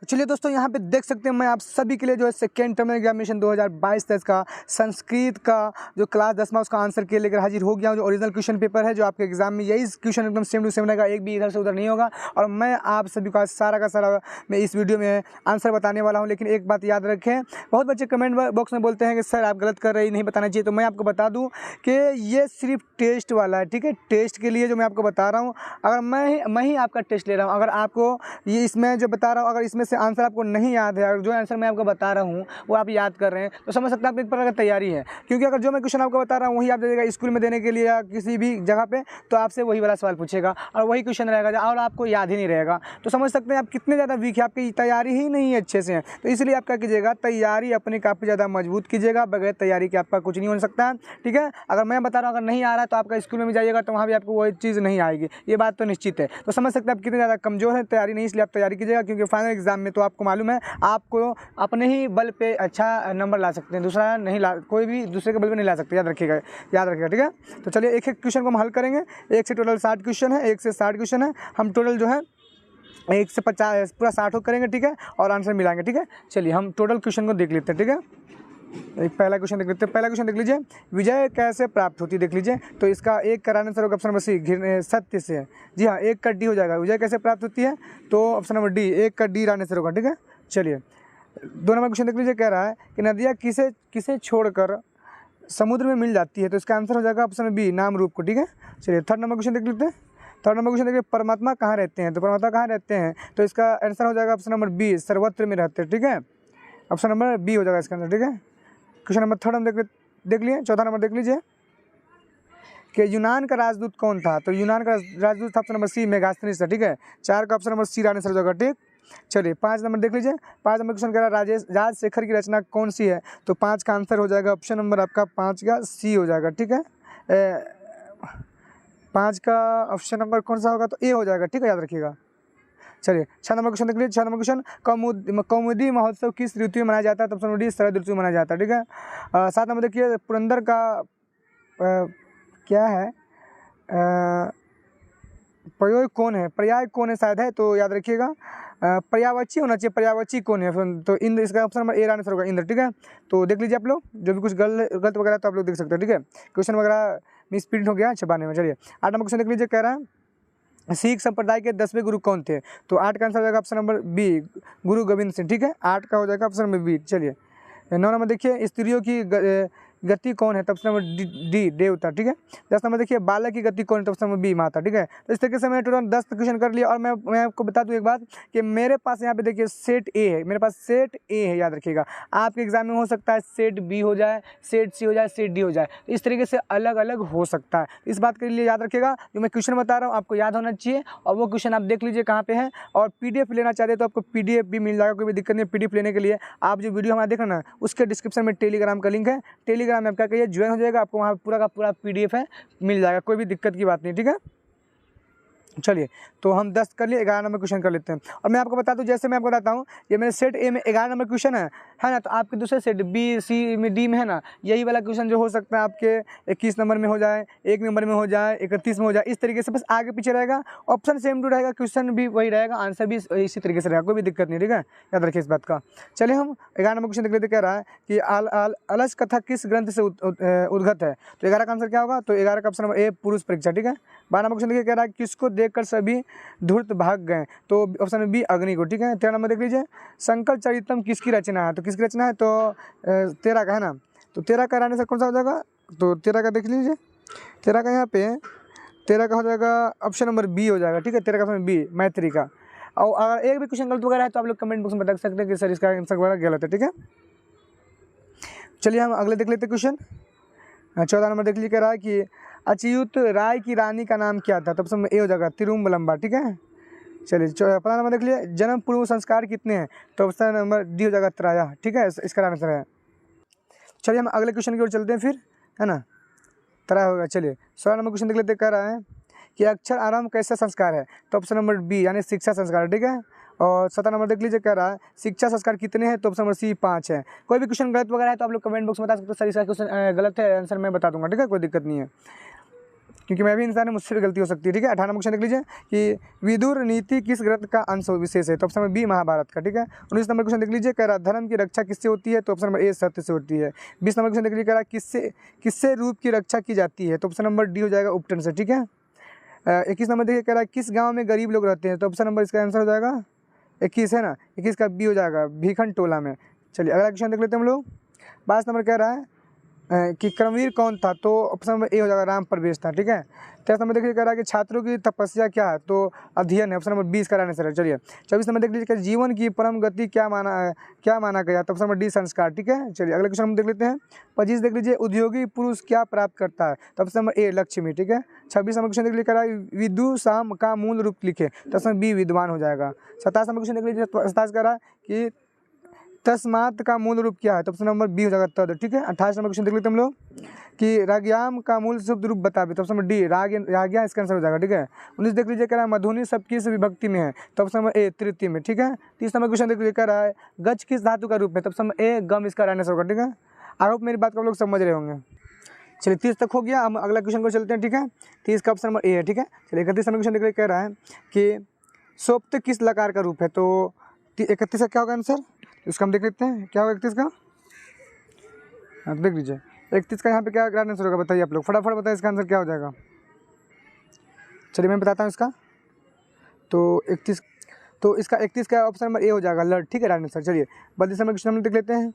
तो चलिए दोस्तों, यहाँ पे देख सकते हैं मैं आप सभी के लिए जो है सेकेंड टर्म एग्जामिनेशन 2022-23 का संस्कृत का जो क्लास 10वां उसका आंसर के लेकर हाजिर हो गया हूँ। जो ओरिजिनल क्वेश्चन पेपर है जो आपके एग्जाम में यही क्वेश्चन एकदम सेम टू सेम रहेगा, एक भी इधर से उधर नहीं होगा। और मैं आप सभी का सारा मैं इस वीडियो में आंसर बताने वाला हूँ। लेकिन एक बात याद रखें, बहुत बच्चे कमेंट बॉक्स में बोलते हैं कि सर आप गलत कर रहे हैं, नहीं बताना चाहिए। तो मैं आपको बता दूँ कि ये सिर्फ टेस्ट वाला है, ठीक है। टेस्ट के लिए जो मैं आपको बता रहा हूँ, अगर मैं ही आपका टेस्ट ले रहा हूँ, अगर आपको ये इसमें जो बता रहा हूँ अगर इसमें से आंसर आपको नहीं याद है और जो आंसर मैं आपको बता रहा हूँ वो आप याद कर रहे हैं, तो समझ सकते हैं आप एक प्रकार की तैयारी है। क्योंकि अगर जो मैं क्वेश्चन आपको बता रहा हूँ वही आप देगा स्कूल में देने के लिए या किसी भी जगह पे, तो आपसे वही वाला सवाल पूछेगा और वही क्वेश्चन रहेगा और आपको याद ही नहीं रहेगा। तो समझ सकते हैं आप कितने ज़्यादा वीक है, आपकी तैयारी ही नहीं है अच्छे से। तो इसलिए आप क्या कीजिएगा, तैयारी अपनी काफ़ी ज़्यादा मजबूत कीजिएगा। बगैर तैयारी के आपका कुछ नहीं हो सकता, ठीक है। अगर मैं बता रहा हूँ अगर नहीं आ रहा है तो आपका स्कूल में भी जाइएगा तो वहाँ भी आपको वही चीज़ नहीं आएगी, ये बात तो निश्चित है। तो समझ सकते हैं आप कितने ज़्यादा कमज़ोर हैं, तैयारी नहीं, इसलिए आप तैयारी कीजिएगा। क्योंकि फाइनल एग्जाम में तो आपको मालूम है आपको अपने ही बल पे अच्छा नंबर ला सकते हैं, दूसरा नहीं ला, कोई भी दूसरे के बल पे नहीं ला सकते, याद रखिएगा, ठीक है। तो चलिए एक एक क्वेश्चन को हम हल करेंगे। एक से टोटल 60 क्वेश्चन है, 1 से 60 क्वेश्चन है। हम टोटल जो है 1 से 50 पूरा 60 करेंगे, ठीक है, और आंसर मिलाएंगे, ठीक है। चलिए हम टोटल क्वेश्चन को देख लेते हैं, ठीक है। एक पहला क्वेश्चन देख लेते हैं। पहला क्वेश्चन देख लीजिए, विजय कैसे प्राप्त होती है, देख लीजिए। तो इसका एक का आंसर होगा ऑप्शन नंबर सी, सत्य से। जी हाँ, एक का डी हो जाएगा। विजय कैसे प्राप्त होती है, तो ऑप्शन नंबर डी, एक का डी आंसर होगा, ठीक है। चलिए 2 नंबर क्वेश्चन देख लीजिए, कह रहा है कि नदियाँ किसे किसे छोड़कर समुद्र में मिल जाती है, तो इसका आंसर हो जाएगा ऑप्शन बी, नाम रूप को, ठीक है। चलिए थर्ड नंबर क्वेश्चन देख लेते हैं। थर्ड नंबर क्वेश्चन देखिए, परमात्मा कहाँ रहते हैं, तो परमात्मा कहाँ रहते हैं, तो इसका आंसर हो जाएगा ऑप्शन नंबर बी, सर्वत्र में रहते हैं, ठीक है। ऑप्शन नंबर बी हो जाएगा इसका आंसर, ठीक है। क्वेश्चन नंबर थर्ड हम देख लिए। चौथा नंबर देख लीजिए कि यूनान का राजदूत कौन था, तो यूनान का राजदूत था ऑप्शन नंबर सी, मेगास्थनीस था, ठीक है। 4 का ऑप्शन नंबर सी आंसर हो जाएगा, ठीक। चलिए 5 नंबर देख लीजिए। 5 नंबर क्वेश्चन कह रहा है राजशेखर की रचना कौन सी है, तो 5 का आंसर हो जाएगा ऑप्शन नंबर आपका 5 का सी हो जाएगा, ठीक है। 5 का ऑप्शन नंबर कौन सा होगा, तो ए हो जाएगा, ठीक है, याद रखिएगा। चलिए 6 नंबर क्वेश्चन देख लीजिए। 6 नंबर क्वेश्चन, कौमुदी महोत्सव किस ऋतु में मनाया जाता है, तो ऑप्शन नंबर डी, शरद ऋतु में मनाया जाता है, ठीक है। 7 नंबर देखिए, पुरंदर का क्या है, प्रयोग कौन है, पर्याय कौन है शायद है, तो याद रखिएगा पर्यायवाची होना चाहिए, पर्यायवाची कौन है, तो इंद्र, इसका ऑप्शन नंबर ए आंसर होगा, इंद्र, ठीक है। तो देख लीजिए आप लोग, जो भी कुछ गलत वगैरह तो आप लोग देख सकते हैं, ठीक है। क्वेश्चन वगैरह मिस प्रिंट हो गया छपाने में। चलिए 8 नंबर क्वेश्चन देख लीजिए, कह रहा है सिख संप्रदाय के 10वें गुरु कौन थे, तो 8 का आंसर हो जाएगा ऑप्शन नंबर बी, गुरु गोविंद सिंह, ठीक है। 8 का हो जाएगा ऑप्शन नंबर बी। चलिए 9 नंबर देखिए, स्त्रियों की गति कौन है, तो ऑप्शन नंबर डी, देवता, ठीक है। 10 नंबर देखिए, बालक की गति कौन है, तो ऑप्शन नंबर बी, माता, ठीक है। तो इस तरीके से मैंने टोटल 10 क्वेश्चन कर लिया। और मैं आपको बता दूं एक बात कि मेरे पास यहाँ पे देखिए सेट ए है, मेरे पास सेट ए है, याद रखिएगा। आपके एग्जाम में हो सकता है सेट बी हो जाए, सेट सी हो जाए, सेट डी हो जाए, तो इस तरीके से अलग अलग हो सकता है। इस बात के लिए याद रखिएगा, जो मैं क्वेश्चन बता रहा हूँ आपको याद होना चाहिए। और वो क्वेश्चन आप देख लीजिए कहाँ पे है। और PDF लेना चाहते हैं तो आपको PDF भी मिल जाएगा, कोई भी दिक्कत नहीं है। PDF लेने के लिए आप जो वीडियो हमारा देख रहे हैं ना, उसके डिस्क्रिप्शन में टेलीग्राम का लिंक है, टेलीग्राम में आप क्या कहिए ज्वाइन हो जाएगा, आपको वहाँ पूरा का पूरा PDF है, मिल जाएगा, कोई भी दिक्कत की बात नहीं, ठीक है। चलिए तो हम 10 कर लिए, 11 नंबर क्वेश्चन कर लेते हैं। और मैं आपको बता दूं, जैसे मैं आपको बताता हूं, ये मेरे सेट ए में 11 नंबर क्वेश्चन है ना, तो आपके दूसरे सेट बी, सी में, डी में है ना, यही वाला क्वेश्चन जो हो सकता है आपके 21 नंबर में हो जाए, 1 नंबर में हो जाए, 31 में हो जाए, इस तरीके से बस आगे पीछे रहेगा, ऑप्शन सेम टू रहेगा, क्वेश्चन भी वही रहेगा, आंसर भी इसी तरीके से रहेगा, कोई भी दिक्कत नहीं, ठीक है, याद रखिए इस बात का। चलिए हम 11 नंबर क्वेश्चन देख लेते, कह रहा है कि अलस कथा किस ग्रंथ से उद्गत है, तो 11 का आंसर क्या होगा, तो 11 का ऑप्शन नंबर ए, पुरुष परीक्षा, ठीक है। 12 नंबर क्वेश्चन देखिए, कह रहा है किसको देखकर सभी धूर्त भाग गए, तो ऑप्शन बी, अग्नि को, ठीक है। 13 नंबर देख लीजिए, शंकर चरितम किसकी रचना है, तो किसकी रचना है, तो 13 का है ना, तो 13 का आने से कौन सा हो जाएगा, तो 13 का देख लीजिए। 13 का यहाँ पे 13 का हो जाएगा ऑप्शन नंबर बी हो जाएगा, ठीक है। 13 का ऑप्शन बी, मैत्री का। और अगर एक भी क्वेश्चन गलत वगैरह है तो आप लोग कमेंट बॉक्स में बता सकते हैं कि सर इसका आंसर वगैरह गलत है, ठीक है। चलिए हम अगले देख लेते हैं क्वेश्चन। 14 नंबर देख लीजिए, कह रहा है कि अच्युत राय की रानी का नाम क्या था, तब सब ए हो जाएगा, तिरुमलम्बा, ठीक है। चलिए 15 नंबर देख लिए, जन्म पूर्व संस्कार कितने हैं, तो ऑप्शन नंबर डी हो जाएगा, त्रय, ठीक है, इसका आंसर है। चलिए हम अगले क्वेश्चन की ओर चलते हैं फिर, है ना, त्रय होगा। चलिए 16 नंबर क्वेश्चन देख लेते, कह रहा है कि अक्षर आरंभ कैसा संस्कार है, तो ऑप्शन नंबर बी, यानी शिक्षा संस्कार, ठीक है। और 17 नंबर देख लीजिए, कह रहा है शिक्षा संस्कार कितने हैं, तो ऑप्शन नंबर सी, 5 है। कोई भी क्वेश्चन गलत वगैरह है तो आप लोग कमेंट बॉक्स में बता सकते हो, सर इसका क्वेश्चन गलत है, आंसर मैं बता दूंगा, ठीक है, कोई दिक्कत नहीं है। क्योंकि मैं भी इंसान है, मुझसे भी गलती हो सकती है, ठीक है। 18 नंबर क्वेश्चन देख लीजिए कि विदुर नीति किस ग्रंथ का अंश विशेष है, तो ऑप्शन नंबर बी महाभारत का, ठीक है। 19 नंबर क्वेश्चन देख लीजिए, कह रहा धर्म की रक्षा किससे होती है, तो ऑप्शन नंबर ए सत्य से होती है। 20 नंबर क्वेश्चन देख लीजिए, कह रहा किससे रूप की रक्षा की जाती है, तो ऑप्शन नंबर डी हो जाएगा उपटन से, ठीक है। 21 नंबर देखिए, कह रहा है किस गाँव में गरीब लोग रहते हैं, तो ऑप्शन नंबर इसका आंसर हो जाएगा 21 है ना, 21 का बी हो जाएगा भीखन टोला में। चलिए अगला क्वेश्चन देख लेते हैं हम लोग। 22 नंबर कह रहा है कि कर्मवीर कौन था, तो ऑप्शन नंबर ए हो जाएगा राम प्रवेश था, ठीक है। 23 नंबर देखिए, कह रहा है कि छात्रों की तपस्या क्या है, तो अध्ययन है, ऑप्शन नंबर 20 का आंसर है। चलिए 24 नंबर देख लीजिए, जीवन की परम गति क्या माना गया, तो ऑप्शन नंबर डी संस्कार, ठीक है। चलिए अगला क्वेश्चन हम देख लेते हैं। 25 देख लीजिए, उद्योगी पुरुष क्या प्राप्त करता है, तो ऑप्शन नंबर ए लक्ष्मी, ठीक है। 26 नंबर क्वेश्चन देख लीजिए, कह रहा है विदुषाम का मूल रूप लिखे, तो ऑप्शन बी विद्वान हो जाएगा। 27 नंबर क्वेश्चन देख लीजिए, 27 कह रहा है कि तस्मात् का मूल रूप क्या है, तो ऑप्शन नंबर बी हो जाएगा तद, ठीक है। 28 नंबर क्वेश्चन देख लेते हैं हम लोग कि राग्याम का मूल शब्द रूप बतावे, तो ऑप्शन नंबर डी राग्या इसका आंसर हो जाएगा, ठीक है। 19 देख लीजिए, कह रहा है मधुनी सब किस विभक्ति में है, तो ऑप्शन नंबर ए तृतीय में, ठीक है। 30 नंबर क्वेश्चन देख लीजिए, कह रहा है गज किस धातु का रूप है, तो ऑप्शन नंबर ए गम इसका आंसर होगा, ठीक है। आई होप मेरी बात को आप लोग समझ रहे होंगे। चलिए 30 तक हो गया, हम अगला क्वेश्चन को चलते हैं, ठीक है। 30 का ऑप्शन नंबर ए है, ठीक है। चलिए 31 नंबर क्वेश्चन देख लीजिए, कह रहा है कि सोप्त किस लकार का रूप है, तो 31 का क्या होगा आंसर, इसको हम देख लेते हैं क्या होगा 31 का। हाँ देख लीजिए 31 का यहाँ पे क्या आंसर होगा, बताइए आप लोग फटाफट बताइए इसका आंसर क्या हो जाएगा। चलिए मैं बताता हूँ इसका, तो 31 तो इसका 31 का ऑप्शन नंबर ए हो जाएगा लड़, ठीक है आंसर। चलिए 32 नंबर क्वेश्चन हम देख लेते हैं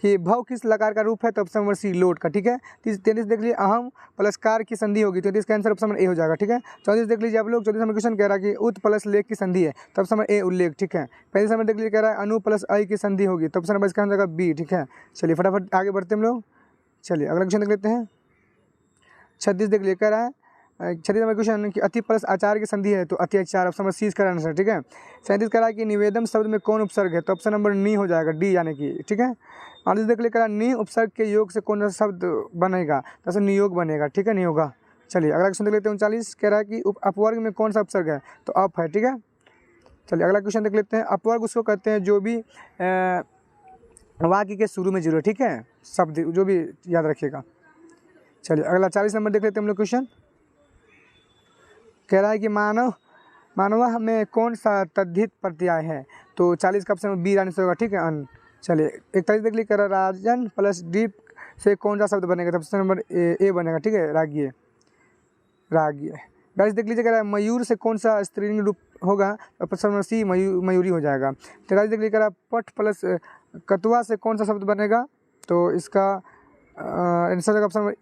कि भव किस लकार का रूप है, तो ऑप्शन नंबर सी लोट का, ठीक है। 33 देख लीजिए, अहम प्लस कार की संधि होगी, 33 का आंसर ऑप्शन नंबर ए हो जाएगा, ठीक है। 34 देख लीजिए आप लोग, 34 नंबर क्वेश्चन कह रहा है कि उत प्लस लेख की संधि है, तो ऑप्शन नंबर ए उल्लेख, ठीक है। 35 नंबर देख लीजिए, कह रहा है अनु प्लस आई की संधि होगी, तो ऑप्शन नंबर इसका हो जाएगा बी, ठीक है। चलिए फटाफट आगे बढ़ते हम लोग। चलिए अगला क्वेश्चन देख लेते हैं। 36 देख लीजिए, कह रहा है 36 नंबर क्वेश्चन कि अति प्लस आचार की संधि है, तो अत्याचार, ऑप्शन नंबर सी इसका आंसर, ठीक है। 37 कह रहा है कि निवेदन शब्द में कौन उपसर्ग है, तो ऑप्शन नंबर नी हो जाएगा डी यानी कि, ठीक है। 38 देख लीजिए, कह रहा है नी उपसर्ग के योग से कौन सा शब्द बनेगा, तो नियोग बनेगा, ठीक है, नियोगा। चलिए अगला क्वेश्चन देख लेते हैं। 39 कह रहा है कि अपवर्ग में कौन सा उपसर्ग है, तो अप है, ठीक है। चलिए अगला क्वेश्चन देख लेते हैं। अपवर्ग उसको कहते हैं जो भी वाक्य के शुरू में जरूर, ठीक है, शब्द जो भी याद रखिएगा। चलिए अगला 40 नंबर देख लेते हैं हम लोग क्वेश्चन। कह रहा है कि मानव में कौन सा तद्धित प्रत्यय है, तो 40 का ऑप्शन बी आंसर होगा, ठीक है, अन। चलिए 41 देख लीजिए, कह रहा है राजन प्लस डीप से कौन सा शब्द बनेगा, तो ऑप्शन नंबर ए बनेगा, ठीक है, रागिए। 42 देख लीजिए, कह रहा है मयूर से कौन सा स्त्रीलिंग रूप होगा, ऑप्शन नंबर सी मयूरी हो जाएगा। 43 देख लीजिए, कह रहा है पट प्लस कतुआ से कौन सा शब्द बनेगा, तो इसका आंसर ऑप्शन नंबर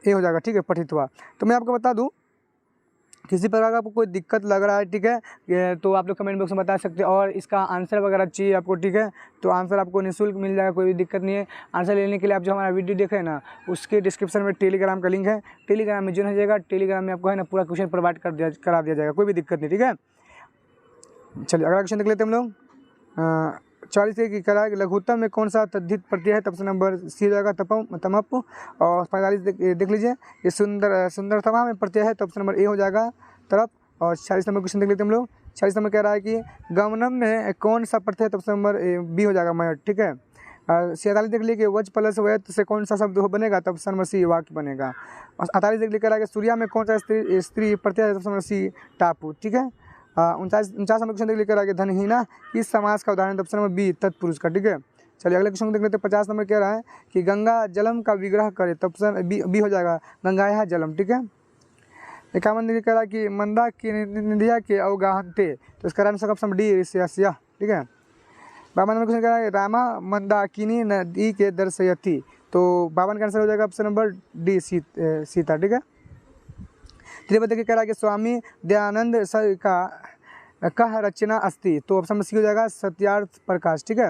ए हो जाएगा, ठीक है, पठितवा। तो मैं आपको बता दूं, किसी प्रकार का आपको कोई दिक्कत लग रहा है, ठीक है, तो आप लोग कमेंट बॉक्स में बता सकते हैं, और इसका आंसर वगैरह चाहिए आपको, ठीक है, तो आंसर आपको निःशुल्क मिल जाएगा, कोई भी दिक्कत नहीं है। आंसर लेने के लिए आप जो हमारा वीडियो देख रहे हैं ना, उसके डिस्क्रिप्शन में टेलीग्राम का लिंक है, टेलीग्राम में ज्वाइन हो जाएगा। टेलीग्राम में आपको है ना पूरा क्वेश्चन प्रोवाइड करा दिया जाएगा, कोई भी दिक्कत नहीं, ठीक है। चलिए अगला क्वेश्चन देख लेते हैं हम लोग। 40 की कह रहा है कि लघुत्तम में कौन सा तद्धित प्रत्यय है, तब से नंबर सी हो जाएगा तमप। और 45 देख लीजिए, ये सुंदरतमा में प्रत्यय है, तो ऑप्शन नंबर ए हो जाएगा तरफ। और 40 नंबर क्वेश्चन देख लेते हैं हम लोग। 40 नंबर कह रहा है कि गमनम में कौन सा प्रत्यय है, तो ऑप्शन नंबर बी हो जाएगा मय, ठीक है। 47 देख लीजिए कि वज प्लस वैत से कौन सा शब्द बनेगा, तब ऑप्शन नंबर सी वाक्य बनेगा। और 48 देख लीजिए, कह रहा है कि सूर्या में कौन सा स्त्री प्रत्यय है, तो ऑप्शन नंबर सी टापू, ठीक है। 49 नंबर क्वेश्चन देख लेकर आगे धनहीना किस समास का उदाहरण, ऑप्शन नंबर बी तत्पुरुष का, ठीक है। चलिए अगले क्वेश्चन देख लेते हैं। 50 नंबर कह रहा है कि गंगा जलम का विग्रह करे, तो ऑप्शन बी हो जाएगा गंगाया जलम, ठीक है। 51 कह रहा है कि मंदा की निधिया के अवगाहते, तो इसका आंसर ऑप्शन डी ऋषिया, ठीक है। 52 नंबर क्वेश्चन कह रहा है रामा मंदाकिनी नदी के दर्शयती, तो 52 का आंसर हो जाएगा ऑप्शन नंबर डी सीता, ठीक है। 53 देखिए, कह रहा है कि स्वामी दयानंद का कह रचना अस्ति, तो ऑप्शन में सी हो जाएगा सत्यार्थ प्रकाश, ठीक है,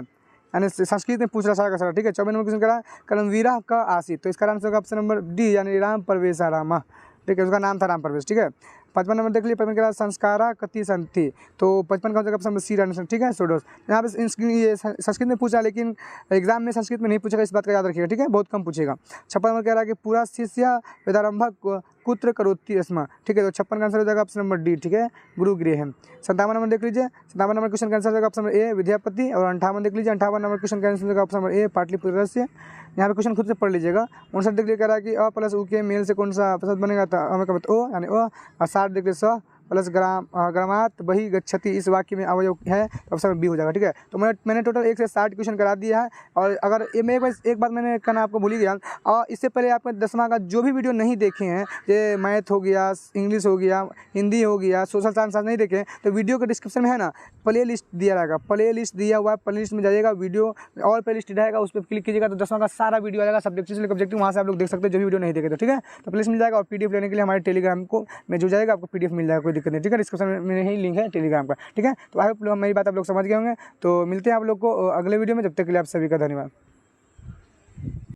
यानी संस्कृत में पूछ रहा सारा का सारा, ठीक है। 54 नंबर क्वेश्चन कह रहा है कर्मवीरा का आसी, तो इसका आंसर होगा ऑप्शन नंबर डी यानी राम प्रवेशा रामा, ठीक है, उसका नाम था राम प्रवेश, ठीक है। 55 नंबर देख लीजिए, 55 कह रहा है संस्कारा कति संति, तो 55 का हो जाएगा ऑप्शन नंबर सी आंसर, ठीक है, सोडोस। यहाँ पे ये संस्कृत में पूछा, लेकिन एग्जाम में संस्कृत में नहीं पूछेगा, इस बात का याद रखिएगा, ठीक है, बहुत कम पूछेगा। 56 नंबर कह रहा है कि पूरा शिष्य वेदारंभक कुत्र करोति स्म, ठीक है। तो 56 का आंसर हो जाएगा ऑप्शन नंबर डी, ठीक है, गुरुगृह। 57 नंबर देख लीजिए, 57 नंबर क्वेश्चन का आंसर हो जाएगा ऑप्शन नंबर ए, विद्यापति। और 58 देख लीजिए, 58 नंबर क्वेश्चन का आंसर हो जाएगा ऑप्शन नंबर ए, पाटलिपुत्र से। यहाँ पे क्वेश्चन खुद से पढ़ लीजिएगा। 59 देख लीजिए, कह रहा है कि अ प्लस उ के मेल से कौन सा पद बनेगा, तो हमें कब ओ यानी ओ। और 60 देख लीजिए, स प्लस ग्रामात बही गच्छति, इस वाक्य में अवयव है, तो ऑप्शन बी हो जाएगा, ठीक है। तो मैंने टोटल 1 से 60 क्वेश्चन करा दिया है। और अगर ये मैं एक बात मैंने कहना आपको भूल ही गया, और इससे पहले आपने 10वां का जो भी वीडियो नहीं देखे हैं, ये मैथ हो गया, इंग्लिश हो गया, हिंदी हो गया, सोशल साइंस नहीं देखे, तो वीडियो के डिस्क्रिप्शन में है ना प्ले लिस्ट दिया रहेगा, प्ले लिस्ट दिया हुआ है, प्ले लिस्ट में जाइएगा, वीडियो और प्ले लिस्ट रहेगा, उस पर क्लिक कीजिएगा तो 10वां का सारा वीडियो आएगा, सब्जेक्ट से लेकर ऑब्जेक्टिव, वहाँ से आप लोग देख सकते हैं जो भी वीडियो नहीं देखे तो, ठीक है। तो प्ले लिस्ट मिल जाएगा। और पीडीएफ लेने के लिए हमारे टेलीग्राम को में जो जाएगा आपको पीडीएफ मिल जाएगा, कोई दिक्कत नहीं, ठीक है। डिस्क्रिप्शन में ही लिंक है टेलीग्राम का, ठीक है। तो आई होप मेरी बात आप लोग समझ गए होंगे। तो मिलते हैं आप लोग को अगले वीडियो में, जब तक के लिए आप सभी का धन्यवाद।